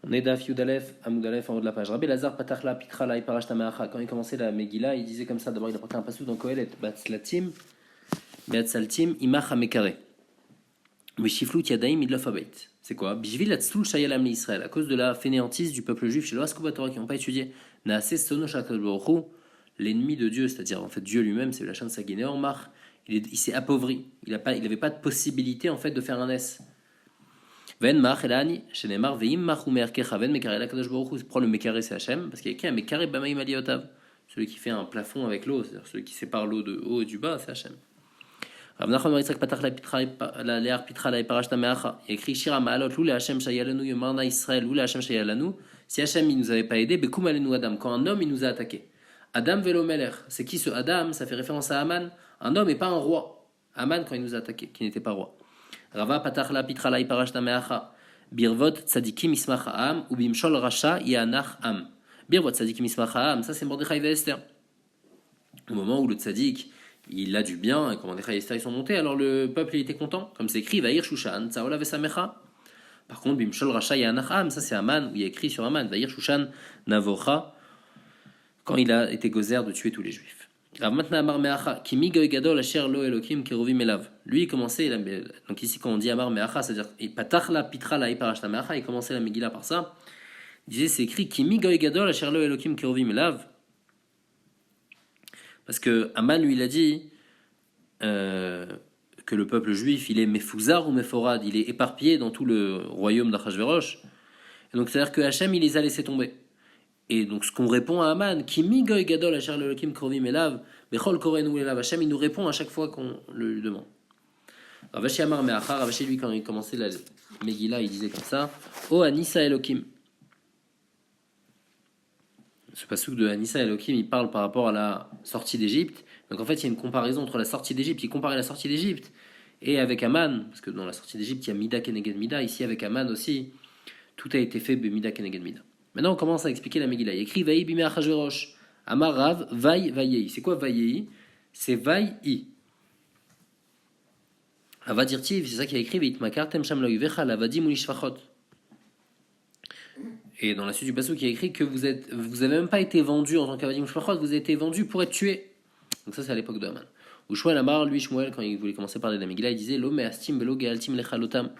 On est Daf Yudalef, Amoudalef en haut de la page. Rabbi Lazar Patachla Pitrala Iparashta Meacha. Quand il commençait la Megillah, il disait comme ça. D'abord, il apportait un passage dans Kohelet, Batzlatim, Beatzaltim, Imacha Mekare. Bishiflut Yadaim Idlof Abait. C'est quoi Bishvil Atzlul Shayalam li Israël. À cause de la fainéantise du peuple juif chez l'Oaskuba Torah qui n'ont pas étudié. Naase Sono Shakal Baruchu, l'ennemi de Dieu, c'est-à-dire en fait Dieu lui-même, c'est la chaîne Saguiné en Mar. Il s'est appauvri. Il n'avait pas de possibilité en fait de faire un S. Ven mach elani, shenemar veim mach umer kechaven mekare la kadosh baruch hu. Prends le mekare c'est Hachem parce qu'il y a qui un mekare bamaim aliotav, celui qui fait un plafond avec l'eau, c'est-à-dire celui qui sépare l'eau de haut et du bas, c'est Hachem. Rav Nachman bar Yitzchak patach la lear pitra la parashta meacha. Il écrit shira ma'alot lou le Hachem shayalanu yomarna Israël lou le Hachem shayalanu. Si Hachem il nous avait pas aidé, bekum alenu Adam. Quand un homme il nous a attaqué. Adam velo meler. C'est qui ce Adam? Ça fait référence à Aman. Un homme et pas un roi. Aman quand il nous a attaqué, qui n'était pas roi. Rava patach la pitra la parashta meacha. Birvot tzadikim ismach ha'am ou bimshol rasha yanach am. Birvot tzadikim ismach ha'am, ça c'est Mordechai et Esther. Au moment où le tzadik il a du bien et quand Mordechai et Esther ils sont montés, alors le peuple il était content, comme c'est écrit Vaïr Shushan Tzaola Vesamecha. Par contre bimshol rasha yanach am, ça c'est Aman où il y a écrit sur Aman Vaïr Shushan Navocha quand il a été gozer de tuer tous les juifs. Lui, il commençait, donc ici, quand on dit Amar Meacha, c'est-à-dire, Patachla, Pitrala, Iparashta Meacha, il commençait la Megillah par ça. Il disait, c'est écrit, Kimi Goy Gadol, Asher Lo Elokim Kerovim Elav. Parce que Aman, lui, il a dit que le peuple juif, il est Mefouzar ou Meforad, il est éparpillé dans tout le royaume d'Achashverosh. Et donc, c'est-à-dire que Hachem, il les a laissés tomber. Et donc, ce qu'on répond à Aman, Kimi Goy Gadol, Asher Lo Elokim Kerovim Elav, Bechol Korenu Elav, Hachem, il nous répond à chaque fois qu'on le lui demande. Ravashi Amar Meacha, Ravashi lui quand il commençait la Megillah, il disait comme ça, O Anissa Elokim. Ce passouk de Anissa Elokim, il parle par rapport à la sortie d'Égypte. Donc en fait, il y a une comparaison entre la sortie d'Égypte, il comparait la sortie d'Égypte et avec Aman, parce que dans la sortie d'Égypte, il y a Mida Keneged Mida, ici avec Aman aussi, tout a été fait Mida Keneged Mida. Maintenant, on commence à expliquer la Megillah. Il écrit Vaï Bimé Achashverosh, Amar Rav, Vaï Vaïei. C'est quoi Vaïei? C'est Vaïi. Avadirtiv, c'est ça qu'il a écrit, et dans la suite du passage, il a écrit que vous avez même pas été vendu en tant qu'avadim mishpachot, vous avez été vendu pour être tué. Donc ça c'est à l'époque de Haman. Ou Shmuel Amar, lui Shmuel, quand il voulait commencer par parler de la Megillah, il disait lo me'astim velo ge'altim lechalotam.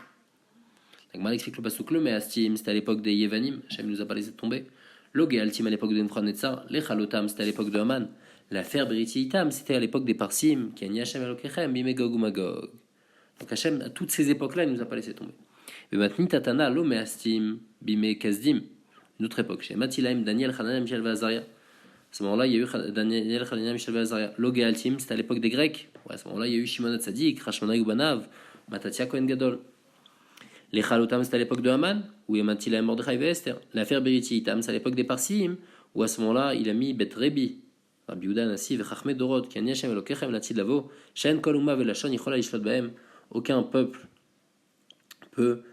Donc mal explique le passage, lo me'astim, c'était à l'époque des Yevanim, Hachem nous a pas laissé tomber. Lo ge'altim à l'époque de Nebuchadnezzar, lechalotam c'était à l'époque de Haman. L'affaire Beritiitam, c'était à l'époque des Parsim, qui a ni Hachem Elokechem, bimegog ou magog. Donc Hachem, à toutes ces époques-là, il ne nous a pas laissé tomber. Mais maintenant, Tatana, lo me'astim, bime kazdim, une autre époque. Chez Matilaim, Daniel, Hanania, Michel Vazaria. À ce moment-là, il y a eu Daniel, Hanania, Michel Vazaria. Lo ge'altim, c'était à l'époque des Grecs. Ouais, à ce moment-là, il y a eu Shimon Hatzadik, Rashmana Yubanav, Matatia Kohen Gadol. Les Chalotam, c'était à l'époque de Haman, où il y a Matilaim, Mordechai et Esther. L'affaire Beritiitam, c'est à l'époque des Parsim, où à ce moment-là, il a mis Bet Rebi. Rabbi Yehuda Nassi v'chachmei dorot ki ani Hashem Elokechem latid lavo she'en kol umma velashon yichola lishlot bahem. Aucun peuple peut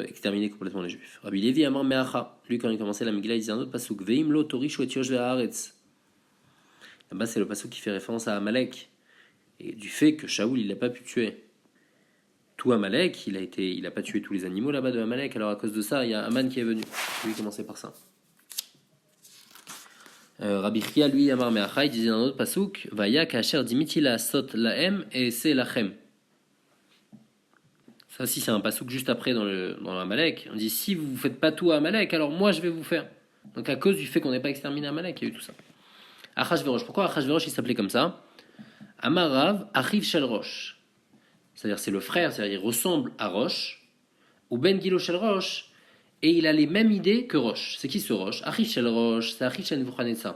exterminer complètement les Juifs. Rabbi Levi Amar Meacha, lui quand il commençait la Megillah, il disait un autre pasuk veim lo torish et yosh ve'haaretz. Là-bas c'est le pasuk qui fait référence à Amalek et du fait que Shaoul il n'a pas pu tuer tout Amalek, il a pas tué tous les animaux là-bas de Amalek. Alors à cause de ça, il y a Aman qui est venu. Lui commençait par ça. Rabbi Chia, lui, Amar Meacha, il disait dans un autre pasuk, Vaya kasher dimiti la sot laem et c'est lachem. Ça, si c'est un pasuk juste après dans l'Amalek, on dit si vous ne faites pas tout à Amalek, alors moi je vais vous faire. Donc à cause du fait qu'on n'ait pas exterminé Amalek, il y a eu tout ça. Achashverosh, pourquoi Achashverosh il s'appelait comme ça? Amarav Achiv Shel Rosh. C'est-à-dire c'est le frère, c'est-à-dire il ressemble à Rosh, ou Ben Gilo Shel Rosh. Et il a les mêmes idées que Rosh. C'est qui ce Rosh? Achiv Shel Rosh, c'est Achiv Shel Nebuchadnezzar.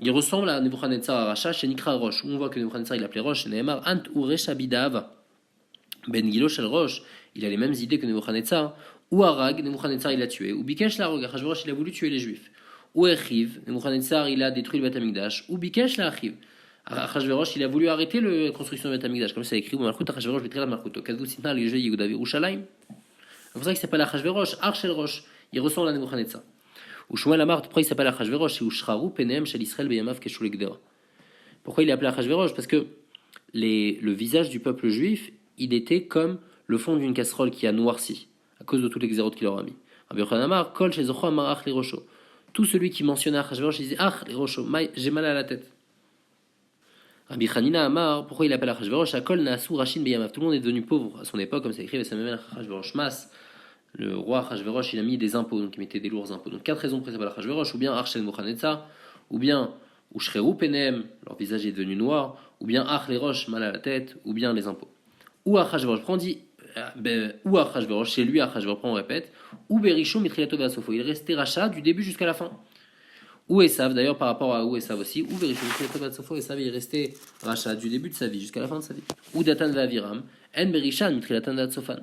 Il ressemble à Nebuchadnezzar à Racha, chez Nikra Rosh. Où on voit que Nebuchadnezzar il appelait Rosh, Nehemar Ant Uresh Abidav. Ben Gilo Shel Rosh, il a les mêmes idées que Nebuchadnezzar. Ou Arag, Nebuchadnezzar il a tué. Ou Bikesh la Arag, Achashverosh il a voulu tuer les Juifs. Ou Echiv, Nebuchadnezzar il a détruit le Beth Amikdash. Ou Bikesh la Achiv. Achashverosh il a voulu arrêter la construction du Beth Amikdash. Comme ça écrit, ou Malchut Achashverosh Vitri la Malchut. Kadvu Sitna Liege Yehuda Yerushalayim. C'est pour ça qu'il s'appelle Achashverosh, Arshel Rosh. Il ressemble à Nebuchadnezzar. Ou Shmuel Amar, pourquoi il s'appelle Achashverosh? C'est Ushraru Penem Shel Israël Beyamav Keshul Gdera. Pourquoi il est appelé Achashverosh? Parce que le visage du peuple juif, il était comme le fond d'une casserole qui a noirci à cause de toutes les xérotes qu'il leur a mis. Rabbi Yochanan Amar, Kol shezocho amar ach lirosho. Tout celui qui mentionnait Achashverosh, il disait ach lirosho, j'ai mal à la tête. Rabbi Hanina Amar, pourquoi il appelle Achashverosh Akol naasu rashin beyamav. Tout le monde est devenu pauvre à son époque, comme ça écrit Vesamemelech Achashverosh Mas. Le roi Achashverosh, il a mis des impôts, donc il mettait des lourds impôts. Donc 4 raisons pour s'appeler Achashverosh, ou bien Arshel Mochanetza, ou bien Ushreru Penem, leur visage est devenu noir, ou bien Ach les roches, mal à la tête, ou bien les impôts. Ou Achashverosh, prend dit, ou Achashverosh, chez lui Achashverosh, on répète, ou Berishon Mitriato Vasofo, il restait rachat du début jusqu'à la fin. Ou Esav, d'ailleurs par rapport à ou Esav aussi, ou Berishon Mitriato Vasofo, Esav il restait rachat du début de sa vie jusqu'à la fin de sa vie. Ou Datan Vaviram, En Berishan Mitriatan Vatsofan.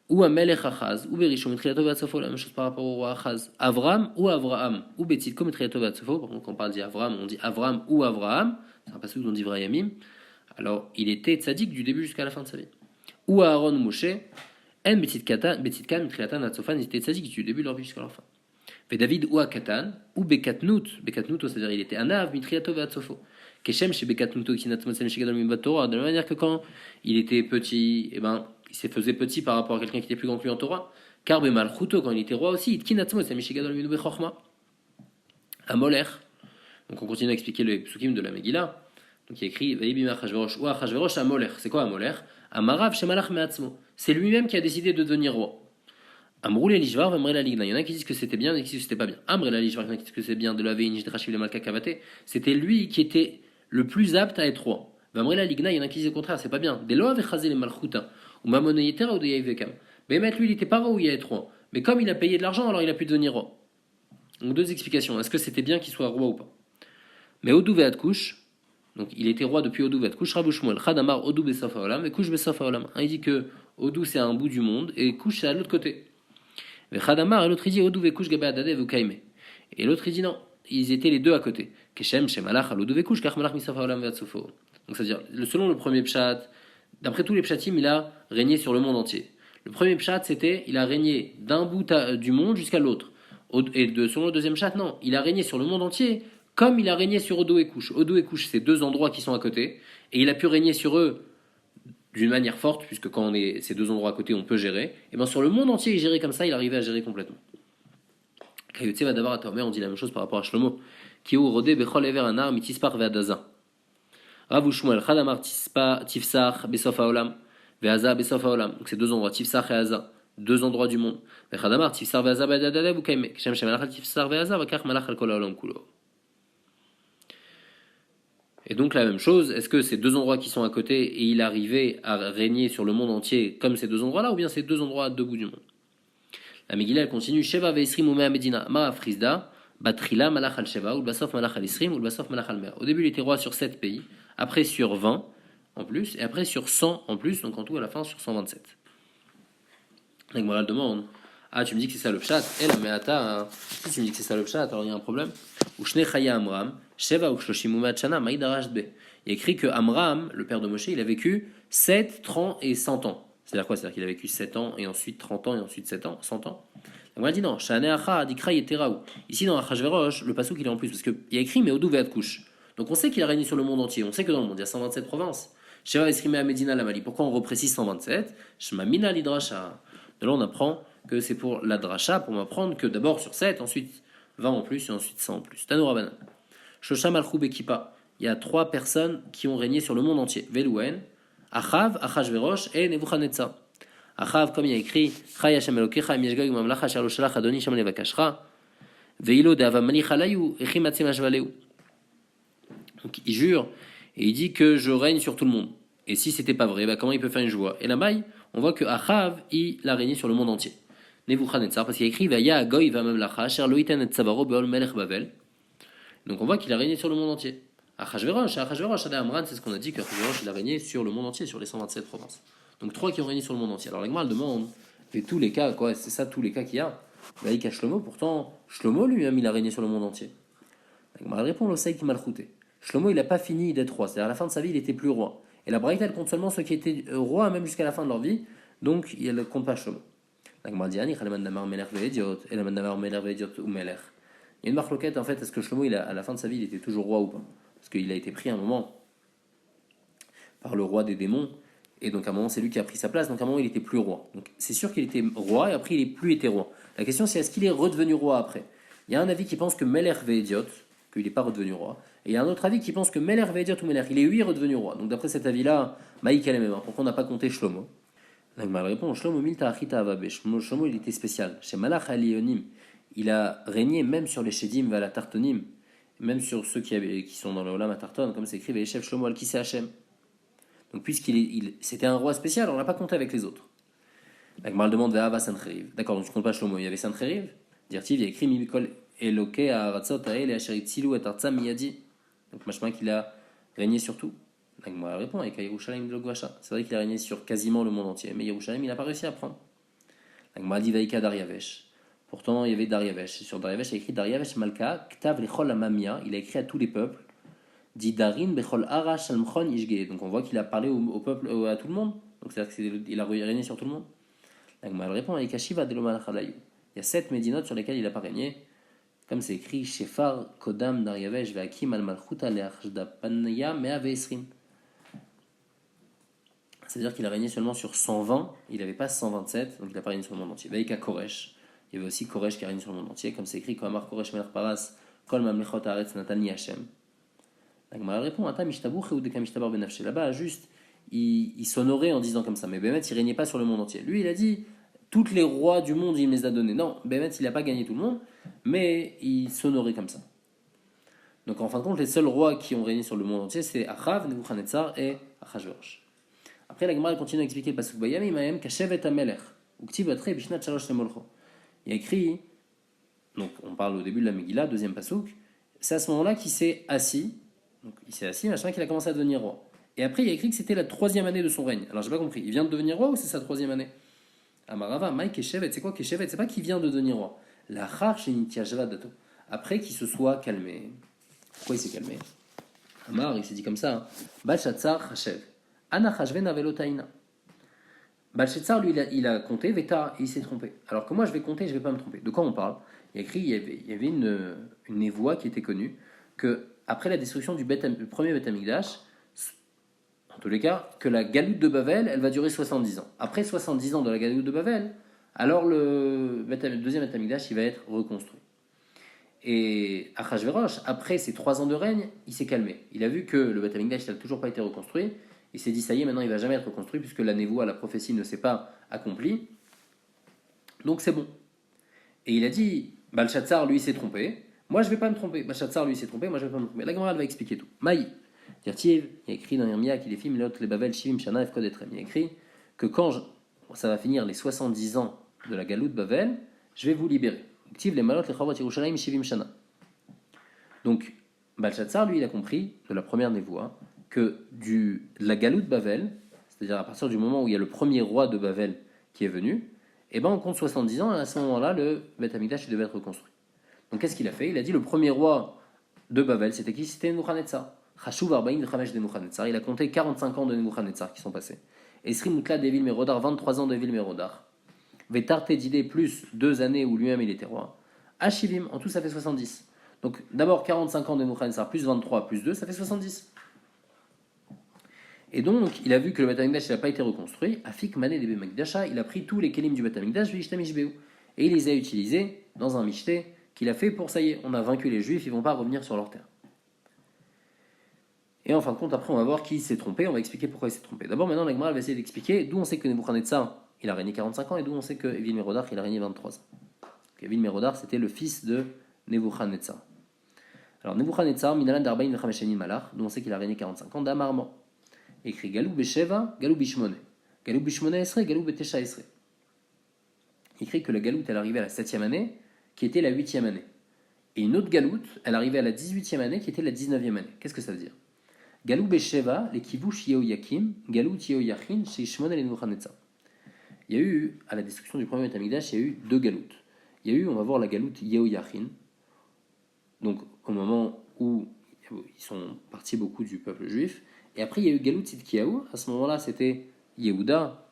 Ou Amelech Achaz, ou Berishon Mitriato Vatsofo, la même chose par rapport au roi Achaz. Avram ou Avraham, ou Betzitko Mitriato Vatsofo, par contre quand on parle d'Avram, on dit Avram ou Avraham, c'est un passage où on dit Vrayamim. Alors il était tzaddik du début jusqu'à la fin de sa vie. Ou Aaron ou Moshe, En Betzitkan Mitriatan Vatsofan, ils étaient tzaddik du début de leur vie jusqu'à la fin. Et David ou Akatan, ou Bekatnout, c'est-à-dire il était un ave, Mitriato Vatsofo. Keshem chez Bekatnuto, de la manière que quand il était petit, eh ben, il se faisait petit par rapport à quelqu'un qui était plus grand que lui en Torah. Car Bemalchuto, quand il était roi aussi, à Moler. Donc on continue à expliquer le psukim de la Megillah. Donc il écrit ou Achashverosh à Moler. C'est quoi à Moler? Amarav shemalach me'atzmo. C'est lui-même qui a décidé de devenir roi. Amrou l'elishvar, Amré la ligna. Il y en a qui disent que c'était bien, et qui disent que c'était pas bien. Amré la ligna, il y en a qui disent que c'est bien de laver une jidrachiv le malka kavate. C'était lui qui était le plus apte à être roi. Amré la ligna, il y en a qui disent le contraire, c'est pas bien. Delo ave chazé les malchuta. Ou mamonoyetera ou de yaivekam. Bémet, lui, il était pas roi où il y a être roi. Mais comme il a payé de l'argent, alors il a pu devenir roi. Donc deux explications. Est-ce que c'était bien qu'il soit roi ou pas? Mais Odou ve'at kush, donc il était roi depuis Odou ve'at kush, Rabu Shmuel, Chadamar Odou besof haolam, et kush besof haolam. Un il dit que Odou c'est à un bout du monde, et kush c'est à l'autre côté. Et Chadamar, et l'autre il dit Odou ve'kush gabe adade ve'kaime. Et l'autre il dit non, ils étaient les deux à côté. Keshem shemalach al Odou ve'kush, kach malach misof haolam ve'atsofo. Donc c'est-à-dire, selon le premier pshat, d'après tous les pshatim, il a régné sur le monde entier. Le premier pshat c'était, il a régné d'un bout du monde jusqu'à l'autre. Et selon le deuxième chat, non, il a régné sur le monde entier, comme il a régné sur Odo et Couche. Odo et Couche, c'est deux endroits qui sont à côté, et il a pu régner sur eux d'une manière forte, puisque quand on est ces deux endroits à côté, on peut gérer. Et bien sur le monde entier, il gérait comme ça, il arrivait à gérer complètement. Kayotse va d'abord à Tormer, on dit la même chose par rapport à Shlomo. Kiou rodé bechol ever anar mitispar ve'adaza. Rav Shmuel chadamar tifsach besof haolam ve'aza besof haolam. Donc c'est deux endroits, tifsach et aza. Deux endroits du monde. Et donc la même chose, est-ce que ces deux endroits qui sont à côté et il arrivait à régner sur le monde entier comme ces deux endroits-là, ou bien ces deux endroits à deux bouts du monde? La Megillah elle continue. Sheva ve'isrim umea medina ma frisda batrila malach al sheva ou basof malach al isrim ou basof malach al mer. Au début il était roi sur 7 pays, après sur 20 en plus et après sur 100 en plus, donc en tout à la fin sur 127. La Gemara demande, ah tu me dis que c'est ça le pshat, mais attends, si tu me dis que c'est ça le pshat, alors il y a un problème. Ushne chaya Amram, sheva ushloshim u'machana ma'idarash be. Il y a écrit que Amram, le père de Moshe, il a vécu 7, 30 et 100 ans. C'est-à-dire quoi? C'est-à-dire qu'il a vécu 7 ans et ensuite 30 ans et ensuite 7 ans, 100 ans. La Gemara dit non, shane acha dikra yeteraou. Ici dans Achashverosh, le passouk il est en plus parce qu'il y a écrit mais odou ve'at kush. Donc on sait qu'il a régné sur le monde entier. On sait que dans le monde il y a 127 provinces. Sheva esrimé à Medina la Mali. Pourquoi on reprécise 127? Shma mina lidrasha. De là, on apprend que c'est pour la dracha, pour m'apprendre que d'abord sur 7, ensuite 20 en plus, et ensuite 100 en plus. Tano Rabbanan. Shosha Malchou Bekipa. Il y a 3 personnes qui ont régné sur le monde entier. Velouen, Achav, Achashverosh et Nebuchadnezzar. Achav, comme il y a écrit, Chay Hashem Elokecha, Mieshgag Mamlacha, Shalo Shalach, Adoni, Shamane Vakashra, Veilo de Avamani Chalayu, Echimatzim Ashvaleu. Donc il jure, et il dit que je règne sur tout le monde. Et si c'était pas vrai, bah comment il peut faire une joie? Et là-bas, on voit que Achav, il a régné sur le monde entier. Nebuchadnezzar, parce qu'il a écrit Vaya Goy va Mamlacha, Sherloiten et Tzavaro Beol Melech Bavel. Donc on voit qu'il a régné sur le monde entier. Achashverosh, Amran, c'est ce qu'on a dit qu'Achashverosh, il a régné sur le monde entier, sur les 127 provinces. Donc 3 qui ont régné sur le monde entier. Alors la Gemara demande, fait tous les cas, quoi, c'est ça tous les cas qu'il y a. Vaïka Shlomo, pourtant, Shlomo lui-même, il a régné sur le monde entier. La Gemara répond l'Oseik Malchouté. Shlomo, il n'a pas fini d'être roi, c'est-à-dire à la fin de sa vie, il était plus roi. Et la Braïta, elle compte seulement ceux qui étaient rois, même jusqu'à la fin de leur vie, donc elle ne compte pas Shlomo. La Gemara dit, il y a une marloquette, en fait, est-ce que Shlomo, à la fin de sa vie, il était toujours roi ou pas? Parce qu'il a été pris un moment par le roi des démons, Et donc à un moment, c'est lui qui a pris sa place, donc à un moment, il était plus roi. Donc c'est sûr qu'il était roi, et après, il n'est plus été roi. La question, c'est est-ce qu'il est redevenu roi après? Il y a un avis qui pense que Meler Ve'ediot, qu'il n'est pas redevenu roi. Et il y a un autre avis qui pense que Meler Ve'ediot ou Meler, il est lui redevenu roi. Donc d'après cet avis-là, Maïk elle est même. Pourquoi on n'a pas compté Shlomo? L'Agmara répond Shlomo Milta Achita Avabe. Shlomo, il était spécial. Chez Malach Alionim, il a régné même sur les Shedim Vala Tartonim, même sur ceux qui sont dans le Olam Tarton, comme c'est écrit Ve'eshev Shlomo al Kisei Hashem. Donc c'était un roi spécial, on l'a pas compté avec les autres. La Gemara demande Ve'ava Sancheriv. D'accord, donc je compte pas Shlomo, il y avait Sancheriv. Dirtiv, il y a écrit Mimikol Eloke Aratzot Ael et Asherit Silu et Artsa Miyadi. Donc machma qu'il a régné sur tout. La Gemara répond avec Yerushalayim de Logvacha. C'est vrai qu'il a régné sur quasiment le monde entier, mais Yerushalayim il n'a pas réussi à prendre. La Gemara dit Vaïka Daryavesh. Pourtant il y avait Daryavesh. Et sur Daryavesh il a écrit Daryavesh Malka Ktav Lechol Amamia. Il a écrit à tous les peuples. Dit Darin Bechol Arash Almchon Ishge. Donc on voit qu'il a parlé au peuple, à tout le monde. Donc c'est-à-dire qu'il a régné sur tout le monde. La Gemara répond avec Ashiva Delomal Chadayu. Il y a 7 médinotes sur lesquelles il n'a pas régné. Comme c'est écrit Shefar Kodam Daryavesh Ve'akim Al Malchuta Le'achdapanya Mea Ve'esrim. C'est-à-dire qu'il a régné seulement sur 120, il n'avait pas 127, donc il n'a pas régné sur le monde entier. Veika Koresh, il y avait aussi Koresh qui a régné sur le monde entier, comme c'est écrit Koamar Koresh Melech Paras, Kol Mamlechot Haaretz Natani Hashem. La Gemara répond Ata Mishtabu Cheudeka Mishtabar Benafshe. Là-bas, juste, il s'honorait en disant comme ça, mais Bémet, il régnait pas sur le monde entier. Lui, il a dit toutes les rois du monde, il me les a donnés. Non, Bémet, il n'a pas gagné tout le monde, mais il s'honorait comme ça. Donc en fin de compte, les seuls rois qui ont régné sur le monde entier, c'est Achav, Nebuchadnezzar et Achashverosh. Après, la Gemara continue à expliquer le pasuk Bayami Maem Kashevet Amelech Uktiv Atre Bishnat Shalosh Lemolcho. Il y a écrit, donc on parle au début de la Megillah, deuxième pasuk, c'est à ce moment-là qu'il s'est assis, donc il s'est assis, machin, qu'il a commencé à devenir roi. Et après, il y a écrit que c'était la 3e année de son règne. Alors j'ai pas compris, il vient de devenir roi ou c'est sa 3e année? Amarava, Maï Keshevet, c'est quoi Keshevet? C'est pas qu'il vient de devenir roi. La Char Shenitia Dato. Après qu'il se soit calmé. Pourquoi il s'est calmé? Amar, il s'est dit comme ça, Balshatzar Hashev. Anachashvena velotaina. Balshazzar, lui, il a compté, Veta, et il s'est trompé. Alors que moi, je vais compter, je ne vais pas me tromper. De quoi on parle? Il y a écrit, il y avait une névoie qui était connue, que après la destruction du premier Beth Amikdash, en tous les cas, que la galoute de Bavel, elle va durer 70 ans. Après 70 ans de la galoute de Bavel, alors le deuxième Beth Amikdash, il va être reconstruit. Et Achashverosh, après ces 3 ans de règne, il s'est calmé. Il a vu que le Beth Amikdash n'a toujours pas été reconstruit. Il s'est dit, ça y est, maintenant il ne va jamais être reconstruit puisque la névoie, la prophétie ne s'est pas accomplie. Donc c'est bon. Et il a dit, Balshazzar, lui, s'est trompé. Moi, je ne vais pas me tromper. Balshazzar, lui, s'est trompé. Moi, je ne vais pas me tromper. La Gemara va expliquer tout. Maï. Il y a écrit dans Yermia qu'il est film, l'autre, les Bavel, Shivim, Shana, Efkod, Etrem. Il y a écrit que quand ça va finir les 70 ans de la galoute Bavel, je vais vous libérer. Les malot, les Chavot, Yerushalayim, Shivim, Shana. Donc, Balshazzar, lui, il a compris de la première névoie que de la galoute Bavel, c'est-à-dire à partir du moment où il y a le premier roi de Bavel qui est venu, et ben on compte 70 ans, et à ce moment-là, le Beth Amikdash devait être reconstruit. Donc qu'est-ce qu'il a fait? Il a dit le premier roi de Bavel, c'était qui? C'était Nebuchadnezzar. Chashuv Arbaïn Chamesh de Nebuchadnezzar. Il a compté 45 ans de Nebuchadnezzar qui sont passés. Esrim Mutla Devil Merodar, 23 ans de Devil Merodar. Vetarte d'idée plus 2 années où lui-même il était roi. Ashivim, en tout ça fait 70. Donc d'abord 45 ans de Nebuchadnezzar plus 23 plus 2, ça fait 70. Et donc, il a vu que le Beth Amikdash n'a pas été reconstruit. Afik Mané de Bemakdasha, il a pris tous les kelim du Beth Amikdash, et il les a utilisés dans un mishté qu'il a fait pour ça y est, on a vaincu les Juifs, ils ne vont pas revenir sur leur terre. Et en fin de compte, après, on va voir qui s'est trompé, on va expliquer pourquoi il s'est trompé. D'abord, maintenant, la Gemara va essayer d'expliquer d'où on sait que Nebuchadnezzar, il a régné 45 ans, et d'où on sait que Evil Merodach, il a régné 23 ans. Evil Merodach, c'était le fils de Nebuchadnezzar. Alors, Nebuchadnezzar, Minalan Darbaïn Vechameshenin Malach, d'où on sait qu'il a régné 45 ans, d'Amarman. Écrit Galou Besheva, Galou Bishmone. Galou Bishmone Esre, Galou Betesha Esre. Écrit que la galoute, elle arrivait à la 7e année, qui était la 8e année. Et une autre galoute, elle arrivait à la 18e année, qui était la 19e année. Qu'est-ce que ça veut dire? Galou Besheva, les Kivush Yehoyakim, Galou Yehoyachin, chez Shmon et Nebuchadnezzar. Il y a eu, à la destruction du premier Beth Amikdash, il y a eu 2 galoutes. Il y a eu, on va voir la galoute Yehoyachin, donc au moment où ils sont partis beaucoup du peuple juif. Et après, il y a eu Galout Tzidkiyahu. À ce moment-là, c'était Yehuda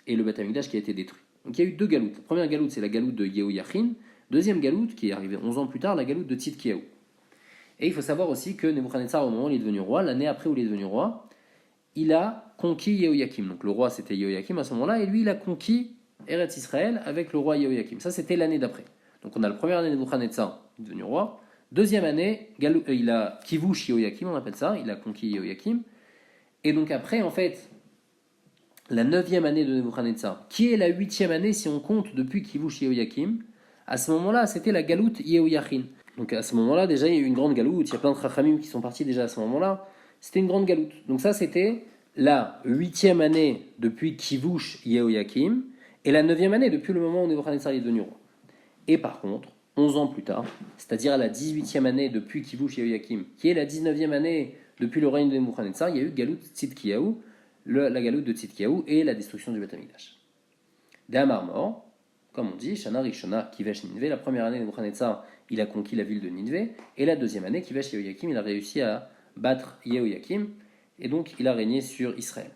et le Beth Amikdash qui a été détruit. Donc il y a eu 2 galoutes. La première galoute, c'est la galoute de Yehoyachin. Deuxième galoute, qui est arrivée 11 ans plus tard, la galoute de Tzidkiyahu. Et il faut savoir aussi que Nebuchadnezzar, au moment où il est devenu roi, l'année après où il est devenu roi, il a conquis Yehoyakim. Donc le roi c'était Yehoyakim à ce moment-là, et lui il a conquis Eretz Israël avec le roi Yehoyakim. Ça c'était l'année d'après. Donc on a la première année de Nebuchadnezzar, devenu roi. Deuxième année, il a Kivush Yehoyakim, on appelle ça, il a conquis Yehoyakim. Et donc après, en fait, la neuvième année de Nebuchadnezzar, qui est la huitième année si on compte depuis Kivush Yehoyakim, à ce moment-là, c'était la galoute Yehoyachin. Donc à ce moment-là, déjà, il y a eu une grande galoute, il y a plein de chachamim qui sont partis déjà à ce moment-là. C'était une grande galoute. Donc ça, c'était la huitième année depuis Kivush Yehoyakim, et la neuvième année depuis le moment où Nebuchadnezzar est devenu roi. Et par contre, 11 ans plus tard, c'est-à-dire à la 18e année depuis Kivush Yehoyakim, qui est la 19e année depuis le règne de Nebuchadnezzar, il y a eu Galout Tzidkiyahu, la galoute de Tzidkiyahu et la destruction du Beth Amikdash. D'Amar mort, comme on dit, Shana Rishona Kivesh Ninvé, la première année de Nebuchadnezzar, il a conquis la ville de Ninvé, et la deuxième année, Kivesh Yehoyakim, il a réussi à battre Yehoyakim, et donc il a régné sur Israël.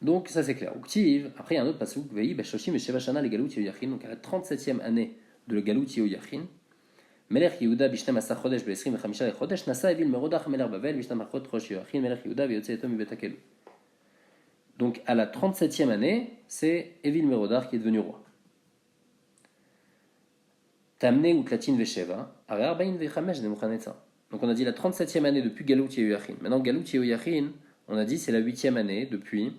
Donc ça c'est clair. Uktiv, après il y a un autre pasuk, Vei Bashoshim et Sheva Shana les Galout Yehoyachin, donc à la 37e année de la Galout Yehoyachin, Melech Yehuda Bishtam Asa Chodesh Be'esrim V'chamisha Chodesh Nasa Evil Merodach Melech Bavel Bishtam Achot Rosh Yehoyachin Melech Yehuda V'yotze Etom Betakelu. Donc à la 37e année, c'est Evil Merodach qui est devenu roi. Tamne Utlatin Vesheva, Arear Bain Vechamesh Nebuchadnezzar. Donc on a dit la 37e année depuis Galout Yehoyachin. Maintenant Galout Yehoyachin, on a dit c'est la 8e année depuis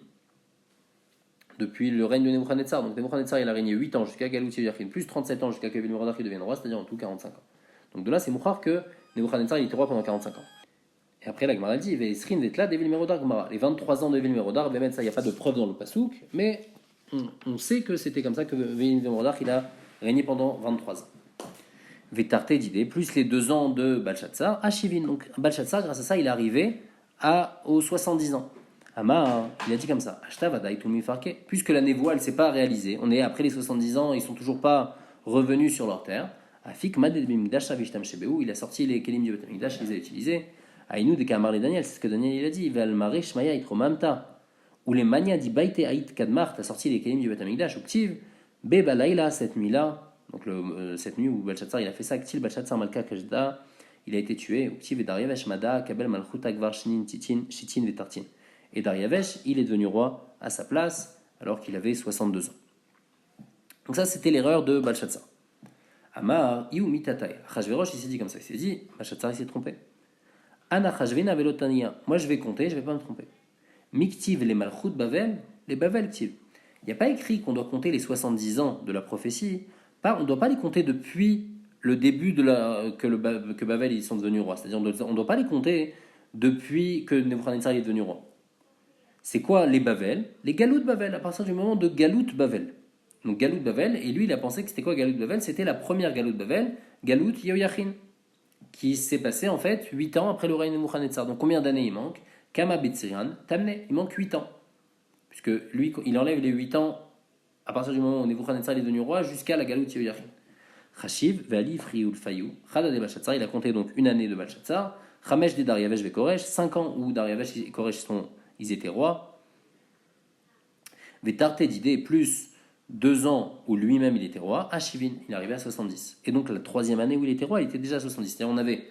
le règne de Nebuchadnezzar. Donc Nebuchadnezzar, il a régné 8 ans jusqu'à Galout Yehoyachin, plus 37 ans jusqu'à Kevin Merodach qui devienne roi, c'est-à-dire en tout 45 ans. Donc de là, c'est mouchar que Nebuchadnezzar, il était roi pendant 45 ans. Et après, la Gemara dit, les 23 ans de Evil Merodach, ça, il n'y a pas de preuve dans le pasouk, mais on sait que c'était comme ça que Evil Merodach, il a régné pendant 23 ans. Vétarté d'idée, plus les 2 ans de Balshazzar, à Shivin. Donc Balshazzar, grâce à ça, il est arrivé aux 70 ans. Amar, il a dit comme ça, puisque la névoie, elle ne s'est pas réalisée, on est après les 70 ans, ils ne sont toujours pas revenus sur leur terre. Afik Maded Bimigdash Avishtam Shebeu, il a sorti les kelim du Beth Amikdash, il les a utilisés. Aïnou de Kamar les Daniel, c'est ce que Daniel il a dit. Val Mare Shmaya Itromamta, ou les mania di Baite Aït Kadmar, t'as sorti les kelim du Beth Amikdash, Uktiv, Beba Laila, cette nuit-là, donc cette nuit où Balshazzar il a fait ça, Ktil Balshazzar Malka Kajda, il a été tué, Uktiv et Daryavesh Mada, Kabel Malchut Akvar Shinin Shitin Vetartin. Et Daryavesh, il est devenu roi à sa place, alors qu'il avait 62 ans. Donc ça, c'était l'erreur de Balshazzar. Amar, Iou Mitatai. Achashverosh, il s'est dit comme ça, il s'est dit, Balshazzar, il s'est trompé. Ana Chashvena velotania. Moi, je vais compter, je ne vais pas me tromper. Miktiv les Malchut Bavel, les Bavel Tiv. Il n'y a pas écrit qu'on doit compter les 70 ans de la prophétie. On ne doit pas les compter depuis le début que Bavel ils sont devenus rois. C'est-à-dire, on ne doit pas les compter depuis que Nebuchadnezzar est devenu roi. C'est quoi les Bavel? Les Galout Bavel, à partir du moment de Galout Bavel. Donc Galout Bavel, et lui il a pensé que c'était quoi Galout Bavel? C'était la première Galout Bavel, Galout Yehoyachin, qui s'est passé en fait 8 ans après le règne de Nebuchadnezzar. Donc combien d'années il manque? Kama Betsiran, Tamne, il manque 8 ans. Puisque lui, il enlève les 8 ans à partir du moment où Nebuchadnezzar est devenu roi jusqu'à la Galout Yehoyachin. Chashiv, Vali, Frioul, Fayou, Chada de Balshazzar, il a compté donc une année de Balshazzar, Chamesh de Daryavesh et Koresh, 5 ans où Daryavesh et Koresh ils étaient rois. Vétarté d'idée plus 2 ans où lui-même il était roi, à Shivin, il est arrivé à 70. Et donc la 3e année où il était roi, il était déjà à 70. C'est-à-dire on avait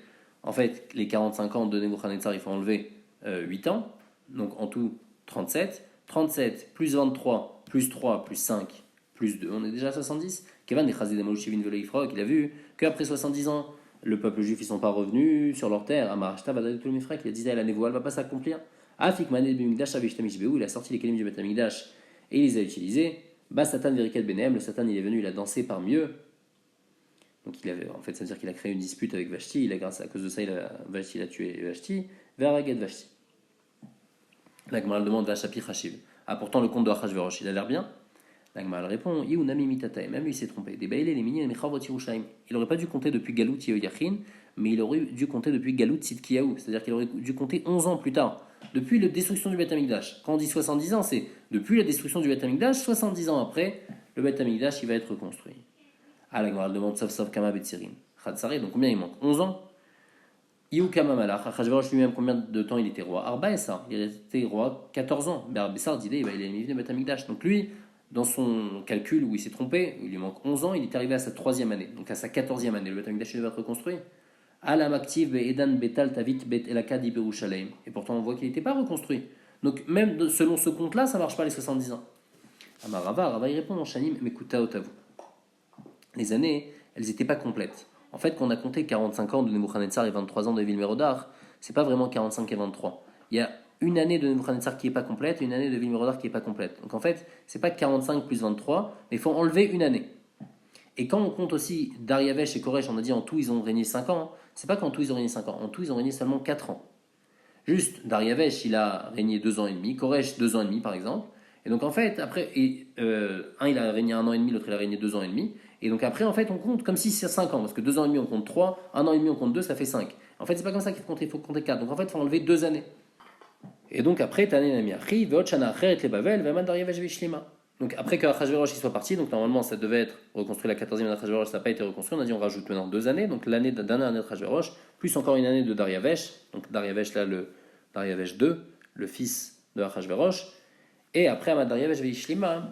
en fait les 45 ans de Nebuchadnezzar, il faut enlever 8 ans, donc en tout 37. 37 plus 23 plus 3 plus 5 plus 2, on est déjà à 70. Kevan Shivin Veloifrok, il a vu qu'après 70 ans, le peuple juif ils sont pas revenus sur leur terre. Amarashta Vadatul Mifrek, il a dit la névoie elle va pas s'accomplir. Afik Manel Bimigdash Avishtamishbeu, il a sorti les kelim du Beth Amikdash et il les a utilisés. Bas Satan Veriket Benem, le Satan il est venu, il a dansé parmi eux. Donc il avait, en fait, ça veut dire qu'il a créé une dispute avec Vashti, à cause de ça, Vashti il a tué Vashti, Veraget Vashti. La Gemara demande Vashapi Chashiv. Ah, pourtant le conte de Achashverosh, il a l'air bien. La Gemara répond Iunami Mitatae, même lui il s'est trompé. Des Bailé, les mini, les Mechavot Yerushalayim. Il n'aurait pas dû compter depuis Galout Yehoyachin, mais il aurait dû compter depuis Galout Tzidkiyahu, c'est-à-dire qu'il aurait dû compter 11 ans plus tard. Depuis la destruction du Beth Amikdash. Quand on dit 70 ans, c'est depuis la destruction du Beth Amikdash, 70 ans après, le Beth Amikdash il va être reconstruit. Ah, la Gemara demande Sav Kama Betsirin. Khatsare, donc combien il manque? 11 ans. Iou Kama Malach, Achashverosh lui-même, combien de temps il était roi? Arba Essar, il était roi 14 ans. Mais Arba Essar disait, il est venu Beth Amikdash. Donc lui, dans son calcul où il s'est trompé, il lui manque 11 ans, il est arrivé à sa 3e année, donc à sa 14e année. Le Beth Amikdash va être reconstruit. Alamaktiv be'edan betal tavit bet elakadi berushalem. Et pourtant, on voit qu'il n'était pas reconstruit. Donc, même selon ce compte-là, ça ne marche pas les 70 ans. Amarava, Rava, il répond en Shanim, mais kuta otavu. Les années, elles n'étaient pas complètes. En fait, quand on a compté 45 ans de Nebuchadnezzar et 23 ans de Vilmerodar, c'est pas vraiment 45 et 23. Il y a une année de Nebuchadnezzar qui n'est pas complète et une année de Vilmerodar qui n'est pas complète. Donc en fait, c'est pas 45 plus 23, mais il faut enlever une année. Et quand on compte aussi Dariavesh et Koresh, on a dit en tout ils ont régné 5 ans, c'est pas qu'en tout ils ont régné 5 ans, en tout ils ont régné seulement 4 ans. Juste, Dariavesh, il a régné 2 ans et demi, Koresh 2 ans et demi par exemple. Et donc en fait, après, un il a régné 1 an et demi, l'autre il a régné 2 ans et demi. Et donc après, en fait, on compte comme si c'est 5 ans, parce que 2 ans et demi on compte 3, 1 an et demi on compte 2, ça fait 5. En fait, c'est pas comme ça qu'il faut compter, il faut compter 4. Donc en fait, il faut enlever 2 années. Et donc après, Tané Namiachi, Veotchana Acheret le Bavel, Veman Dariavesh Vishlima. Donc après que Achashverosh soit parti, donc normalement ça devait être reconstruit la 14e année d'Achashverosh, ça n'a pas été reconstruit, on a dit on rajoute maintenant 2 années, donc l'année de dernière année d'Achashverosh, plus encore une année de Dariavesh, donc Dariavesh là, le Dariavesh 2, le fils de Achashverosh, et après Amad Dariavesh Vishlima,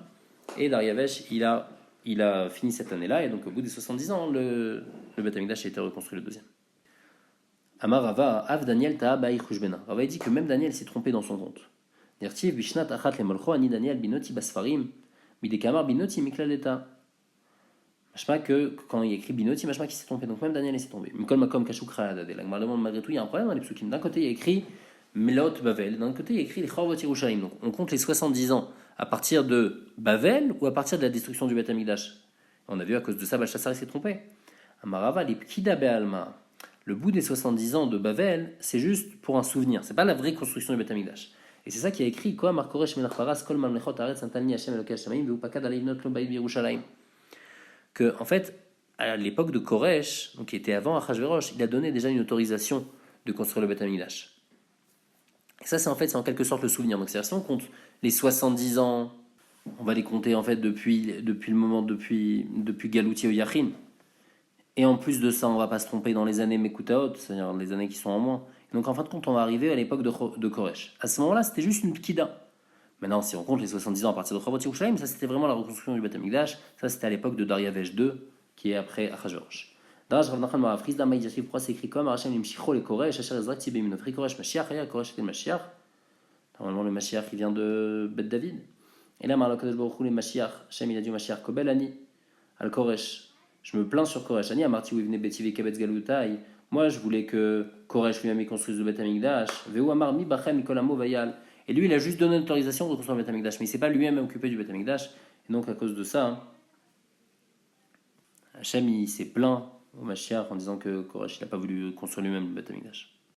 et Dariavesh il a fini cette année-là, et donc au bout des 70 ans, le Beth Amikdash a été reconstruit le deuxième. Amar Rava, Av Daniel Ta'a Ba'i Chushbena. Rava dit que même Daniel s'est trompé dans son compte. Dirtiv Bishnat Achat Lemolcho Ani Daniel Binoti Basfarim, Midekamar Binoti Miklaleta. Machma que quand il écrit Binoti, machma qui s'est trompé. Donc même Daniel s'est trompé. Mikol Makom Kashukra Adade. La demande malgré tout, il y a un problème dans les psukim. D'un côté, il y a écrit Melot Bavel. D'un côté, il y a écrit les Chorvot Yerushalayim. Donc on compte les 70 ans à partir de Bavel ou à partir de la destruction du Beth Amikdash. On a vu à cause de ça, Belshazzar s'est trompé. Amarava, les Pkida Be'alma. Le bout des 70 ans de Bavel, c'est juste pour un souvenir. C'est pas la vraie construction du Beth Amikdash. Et c'est ça qui a écrit quoi Markoresh Melach Paras Kol Mamlechot Aretz Santalni Hashem Elokei Hashamayim Veupakad Aleivnot Lo Ba'id Yerushalayim. Que en fait, à l'époque de Koresh, donc qui était avant Achashverosh, il a donné déjà une autorisation de construire le Beth Amikdash. Et ça, c'est en quelque sorte le souvenir. Donc c'est-à-dire si on compte les 70 ans, on va les compter en fait depuis le moment depuis Galouti au Yachin. Et en plus de ça, on ne va pas se tromper dans les années Mekutaot, c'est-à-dire les années qui sont en moins. Et donc en fin de compte, on va arriver à l'époque de Koresh. À ce moment-là, c'était juste une Pkida. Maintenant, si on compte les 70 ans à partir de Chavot Yerushalayim, ça c'était vraiment la reconstruction du Beth Amikdash. Ça c'était à l'époque de Dariavesh II, qui est après Achashverosh. Daraj Rav Nachman Marafris, Damaï Yashiv, pourquoi c'est écrit comme Arachem Limshicho le Koresh, Asher Ezrak Tibé Minofri, Koresh Mashiach, et Koresh était le Mashiach. Normalement, le Mashiach il vient de Beth David. Et là, Marlokadosh Baruch Hu, le Mashiach, Hashem il a dit Mashiach Kobel Ani, Al Koresh. Je me plains sur Koresh. Ani Amarti où il venait Betivé Kebetz Galoutai. Moi, je voulais que Koresh lui-même construise le Beth Amikdash. Veu Amar Mi Bachem Mikolamo Vayal. Et lui, il a juste donné l'autorisation de reconstruire le Beth Amikdash, mais il ne s'est pas lui-même occupé du Beth Amikdash. Et donc, à cause de ça, Hachem il s'est plaint au Mashiach en disant que Koresh n'a pas voulu construire lui-même le Beth Amikdash.